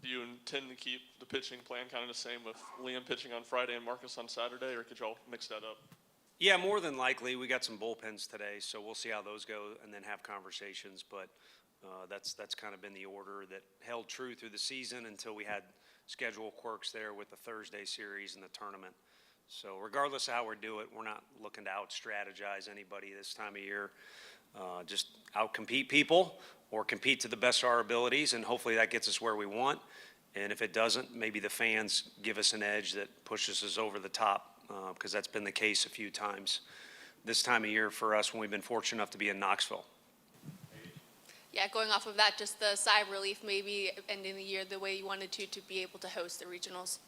Do you intend to keep the pitching plan kind of the same with Liam pitching on Friday and Marcus on Saturday, or could y'all mix that up? Yeah, more than likely. We got some bullpens today, so we'll see how those go and then have conversations. But that's kind of been the order that held true through the season until we had schedule quirks there with the Thursday series and the tournament. So regardless of how we do it, we're not looking to out-strategize anybody this time of year. Just out-compete people or compete to the best of our abilities, and hopefully that gets us where we want. And if it doesn't, maybe the fans give us an edge that pushes us over the top, because that's been the case a few times this time of year for us when we've been fortunate enough to be in Knoxville. Yeah, going off of that, just the sigh of relief maybe ending the year the way you wanted to be able to host the regionals.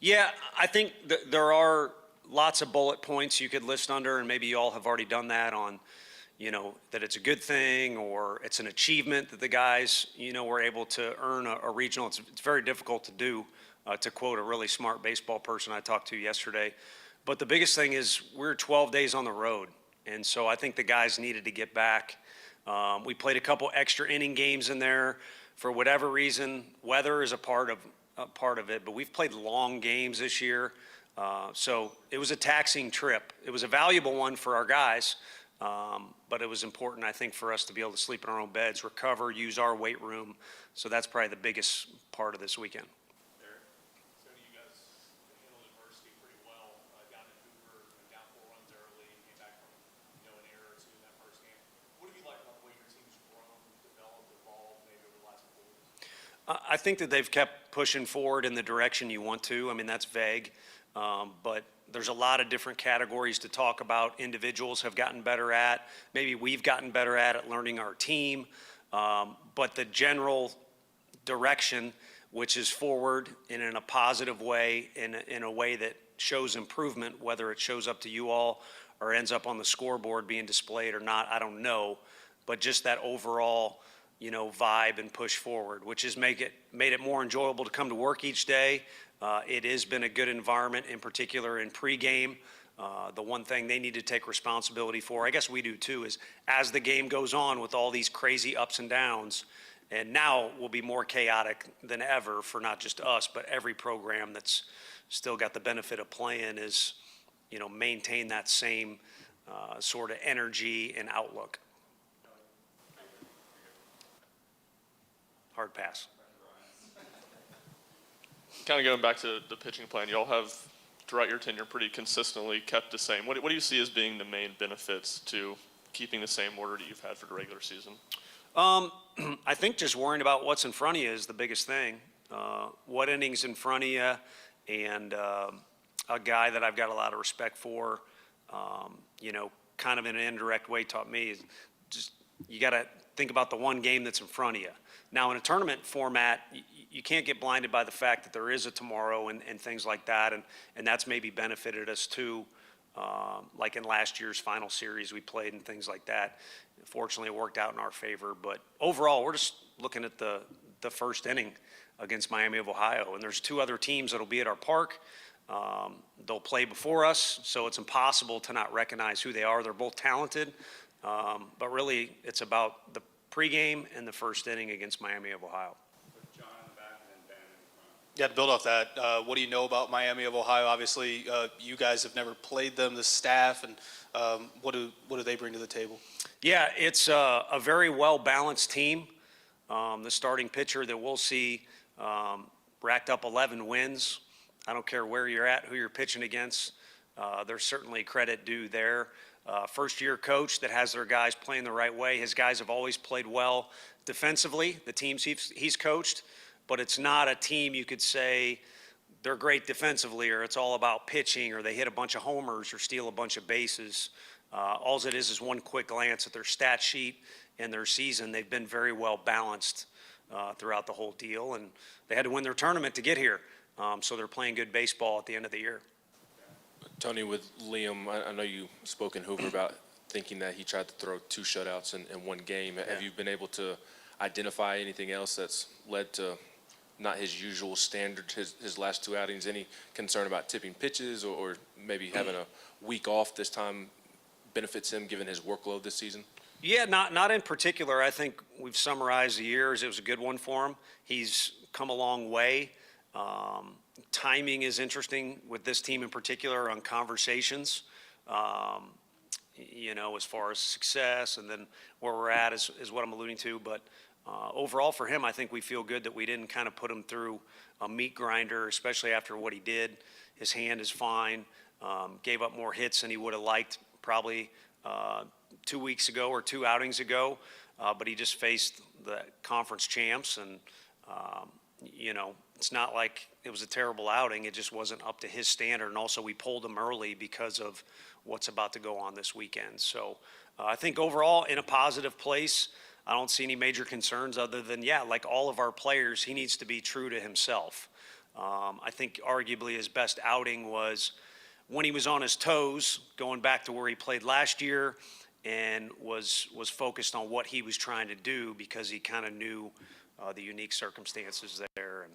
Yeah, I think there are lots of bullet points you could list under, and maybe you all have already done that on, that it's a good thing or it's an achievement that the guys, were able to earn a regional. It's very difficult to do, to quote a really smart baseball person I talked to yesterday. But the biggest thing is we're 12 days on the road, and so I think the guys needed to get back. We played a couple extra inning games in there for whatever reason. Weather is a part of it, but we've played long games this year. So it was a taxing trip. It was a valuable one for our guys, but it was important, I think, for us to be able to sleep in our own beds, recover, use our weight room. So that's probably the biggest part of this weekend. Tony, you guys handled adversity pretty well. Down in Hoover, down 4 runs early, came back from an error or two in that first game. What have you liked about the way your team's grown, developed, evolved, maybe over the last couple of weeks? I think that they've kept pushing forward in the direction you want to. I mean, that's vague, but there's a lot of different categories to talk about. Individuals have gotten better at. Maybe we've gotten better at learning our team. But the general direction, which is forward and in a positive way, in a way that shows improvement, whether it shows up to you all or ends up on the scoreboard being displayed or not, I don't know. But just that overall, vibe and push forward, which has made it more enjoyable to come to work each day. It has been a good environment, in particular in pregame. The one thing they need to take responsibility for, I guess we do too, is as the game goes on with all these crazy ups and downs, and now will be more chaotic than ever for not just us, but every program that's still got the benefit of playing is, maintain that same sort of energy and outlook. Hard pass. Kind of going back to the pitching plan, y'all have, throughout your tenure, pretty consistently kept the same. What do you see as being the main benefits to keeping the same order that you've had for the regular season? I think just worrying about what's in front of you is the biggest thing. What innings in front of you, and a guy that I've got a lot of respect for, kind of in an indirect way taught me is just you got to think about the one game that's in front of you. Now, in a tournament format, you can't get blinded by the fact that there is a tomorrow and things like that, and that's maybe benefited us too, like in last year's final series we played and things like that. Fortunately, it worked out in our favor, but overall, we're just looking at the first inning against Miami of Ohio, and there's 2 other teams that'll be at our park. They'll play before us, so it's impossible to not recognize who they are. They're both talented, but really it's about the pregame and the first inning against Miami of Ohio. John in the back and then Ben in front. Yeah, to build off that, what do you know about Miami of Ohio? Obviously, you guys have never played them, the staff, and what do they bring to the table? Yeah, it's a very well-balanced team. The starting pitcher that we'll see racked up 11 wins. I don't care where you're at, who you're pitching against. There's certainly credit due there. First-year coach that has their guys playing the right way. His guys have always played well defensively, the teams he's coached, but it's not a team you could say they're great defensively or it's all about pitching or they hit a bunch of homers or steal a bunch of bases. All it is one quick glance at their stat sheet and their season. They've been very well balanced throughout the whole deal, and they had to win their tournament to get here. So they're playing good baseball at the end of the year. Tony, with Liam, I know you spoke in Hoover about thinking that he tried to throw 2 shutouts in one game. Yeah. Have you been able to identify anything else that's led to not his usual standard, his last 2 outings? Any concern about tipping pitches or maybe having a week off this time benefits him given his workload this season? Yeah, not in particular. I think we've summarized the year as it was a good one for him. He's come a long way. Timing is interesting with this team in particular on conversations, as far as success and then where we're at is what I'm alluding to. But overall for him, I think we feel good that we didn't kind of put him through a meat grinder, especially after what he did. His hand is fine, gave up more hits than he would have liked probably 2 weeks ago or 2 outings ago, but he just faced the conference champs and, it's not like it was a terrible outing. It just wasn't up to his standard. And also we pulled him early because of what's about to go on this weekend. So I think overall in a positive place. I don't see any major concerns other than, like all of our players, he needs to be true to himself. I think arguably his best outing was when he was on his toes, going back to where he played last year and was focused on what he was trying to do because he kind of knew the unique circumstances there. And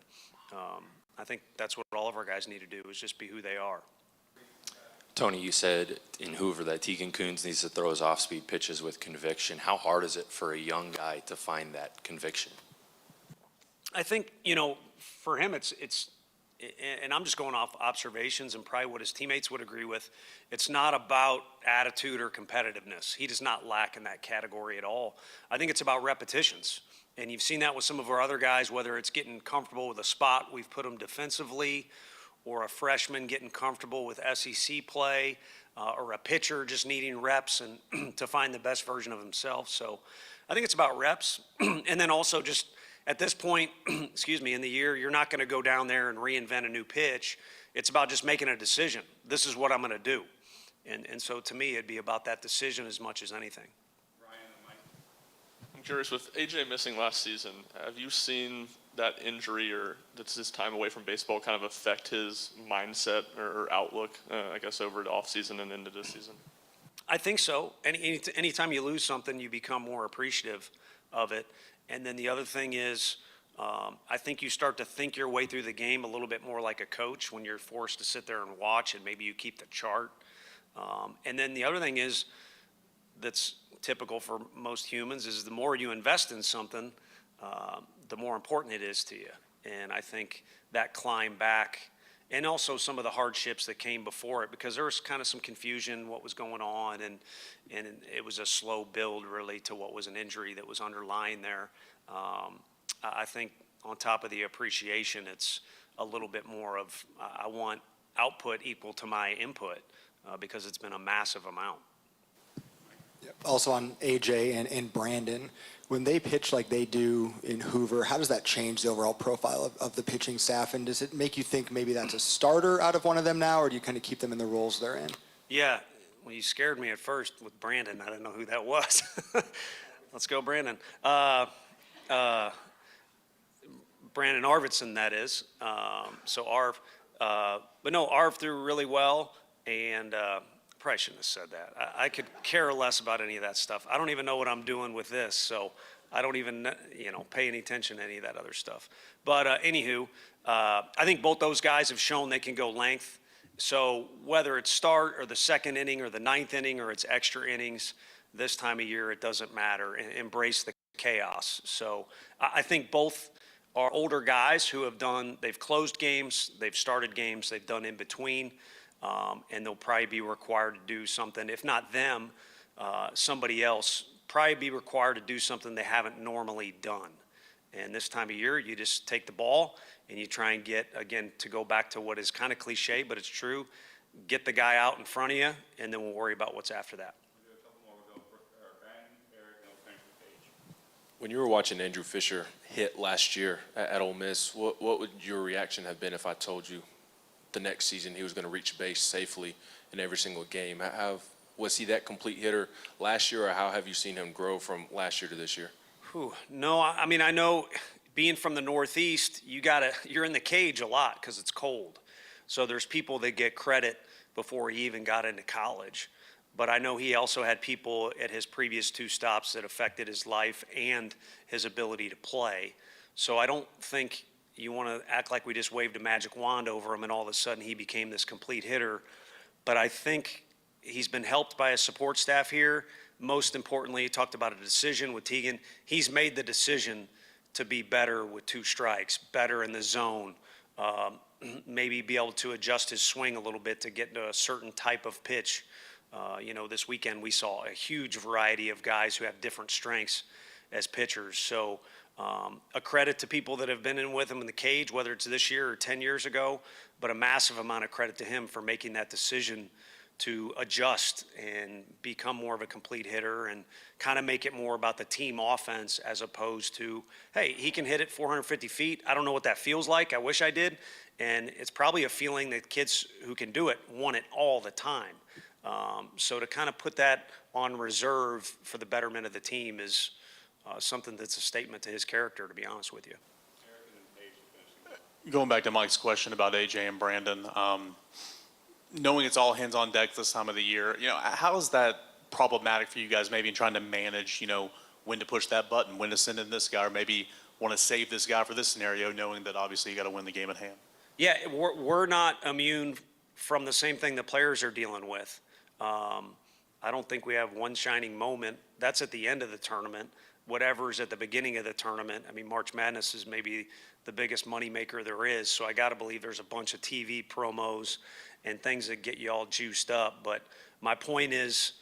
I think that's what all of our guys need to do is just be who they are. Tony, you said in Hoover that Tegan Kuhns needs to throw his off-speed pitches with conviction. How hard is it for a young guy to find that conviction? I think, for him, it's, and I'm just going off observations and probably what his teammates would agree with, it's not about attitude or competitiveness. He does not lack in that category at all. I think it's about repetitions. And you've seen that with some of our other guys, whether it's getting comfortable with a spot we've put them defensively, or a freshman getting comfortable with SEC play, or a pitcher just needing reps and to find the best version of himself. So I think it's about reps. And then also just at this point, in the year, you're not going to go down there and reinvent a new pitch. It's about just making a decision. This is what I'm going to do. And so to me, it'd be about that decision as much as anything. I'm curious, with AJ missing last season, have you seen that injury or that's his time away from baseball kind of affect his mindset or outlook, over the offseason and into this season? I think so. Anytime you lose something, you become more appreciative of it. And then the other thing is, I think you start to think your way through the game a little bit more like a coach when you're forced to sit there and watch, and maybe you keep the chart. And then the other thing is, that's typical for most humans, is the more you invest in something, the more important it is to you. And I think that climb back, and also some of the hardships that came before it, because there was kind of some confusion what was going on, and it was a slow build really to what was an injury that was underlying there. I think on top of the appreciation, it's a little bit more of I want output equal to my input because it's been a massive amount. Also on AJ and Brandon, when they pitch like they do in Hoover, how does that change the overall profile of the pitching staff? And does it make you think maybe that's a starter out of one of them now, or do you kind of keep them in the roles they're in? Yeah, well, you scared me at first with Brandon. I didn't know who that was. Let's go, Brandon. Brandon Arvidsson, that is. So Arv, but no, Arv threw really well, and probably shouldn't have said that. I could care less about any of that stuff. I don't even know what I'm doing with this, so I don't even, pay any attention to any of that other stuff. But anywho, I think both those guys have shown they can go length. So whether it's start or the second inning or the ninth inning or it's extra innings, this time of year, it doesn't matter. Embrace the chaos. So I think both are older guys who they've closed games, they've started games, they've done in between. And they'll probably be required to do something, if not them, somebody else, probably be required to do something they haven't normally done. And this time of year, you just take the ball and you try and get, again, to go back to what is kind of cliche, but it's true, get the guy out in front of you, and then we'll worry about what's after that. When you were watching Andrew Fischer hit last year at Ole Miss, what would your reaction have been if I told you the next season he was going to reach base safely in every single game? Was he that complete hitter last year, or how have you seen him grow from last year to this year? No, I mean, I know being from the Northeast, you're in the cage a lot because it's cold. So there's people that get credit before he even got into college. But I know he also had people at his previous 2 stops that affected his life and his ability to play. So I don't think you want to act like we just waved a magic wand over him and all of a sudden he became this complete hitter. But I think he's been helped by his support staff here. Most importantly, he talked about a decision with Tegan. He's made the decision to be better with 2 strikes, better in the zone, maybe be able to adjust his swing a little bit to get into a certain type of pitch. This weekend we saw a huge variety of guys who have different strengths as pitchers. So a credit to people that have been in with him in the cage, whether it's this year or 10 years ago, but a massive amount of credit to him for making that decision to adjust and become more of a complete hitter and kind of make it more about the team offense as opposed to, hey, he can hit it 450 feet. I don't know what that feels like. I wish I did. And it's probably a feeling that kids who can do it want it all the time. So to kind of put that on reserve for the betterment of the team is something that's a statement to his character, to be honest with you. Going back to Mike's question about AJ and Brandon, knowing it's all hands on deck this time of the year, how is that problematic for you guys maybe in trying to manage, when to push that button, when to send in this guy, or maybe want to save this guy for this scenario, knowing that obviously you got to win the game at hand? Yeah, we're not immune from the same thing the players are dealing with. I don't think we have one shining moment. That's at the end of the tournament. Whatever's at the beginning of the tournament. I mean, March Madness is maybe the biggest moneymaker there is. So I got to believe there's a bunch of TV promos and things that get you all juiced up. But my point is,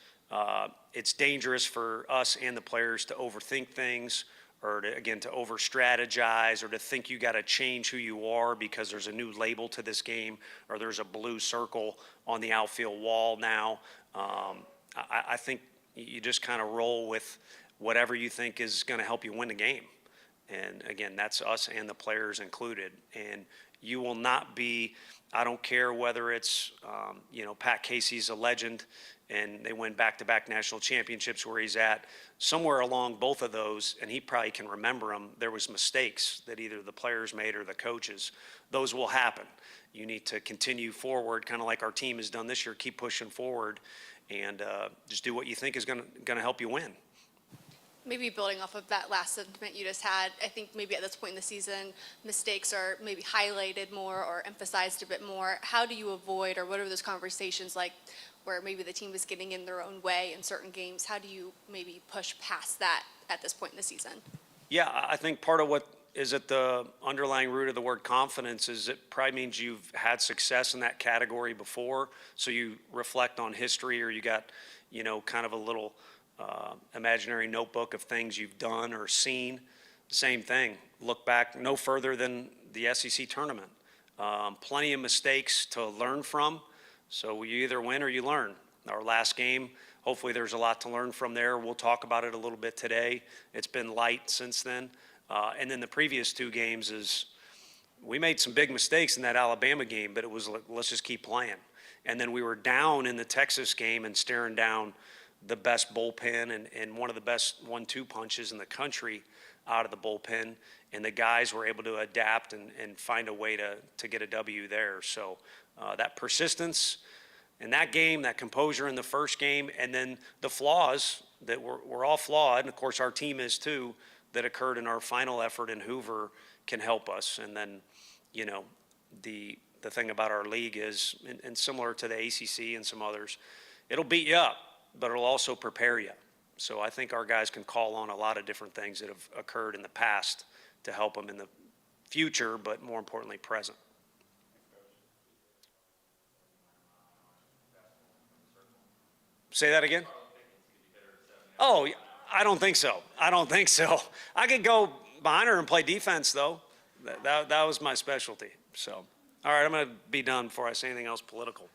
it's dangerous for us and the players to overthink things or to over strategize or to think you got to change who you are because there's a new label to this game or there's a blue circle on the outfield wall now. I think you just kind of roll with whatever you think is going to help you win the game. And again, that's us and the players included. And you will not be, I don't care whether it's, Pat Casey's a legend and they win back-to-back national championships where he's at. Somewhere along both of those, and he probably can remember them, there was mistakes that either the players made or the coaches. Those will happen. You need to continue forward, kind of like our team has done this year, keep pushing forward and just do what you think is going to help you win. Maybe building off of that last sentiment you just had, I think maybe at this point in the season, mistakes are maybe highlighted more or emphasized a bit more. How do you avoid, or what are those conversations like where maybe the team is getting in their own way in certain games? How do you maybe push past that at this point in the season? Yeah, I think part of what is at the underlying root of the word confidence is it probably means you've had success in that category before. So you reflect on history or you got, kind of a little imaginary notebook of things you've done or seen. Same thing. Look back no further than the SEC tournament. Plenty of mistakes to learn from. So you either win or you learn. Our last game, hopefully there's a lot to learn from there. We'll talk about it a little bit today. It's been light since then. And then the previous 2 games is we made some big mistakes in that Alabama game, but it was like, let's just keep playing. And then we were down in the Texas game and staring down the best bullpen and one of the best 1-2 punches in the country out of the bullpen. And the guys were able to adapt and find a way to get a W there. So that persistence in that game, that composure in the first game, and then the flaws that we're all flawed, and of course our team is too, that occurred in our final effort in Hoover can help us. And then, the thing about our league is, and similar to the ACC and some others, it'll beat you up, but it'll also prepare you. So I think our guys can call on a lot of different things that have occurred in the past to help them in the future, but more importantly, present. Say that again? Oh, I don't think so. I could go behind her and play defense, though. That was my specialty. So, all right, I'm going to be done before I say anything else political.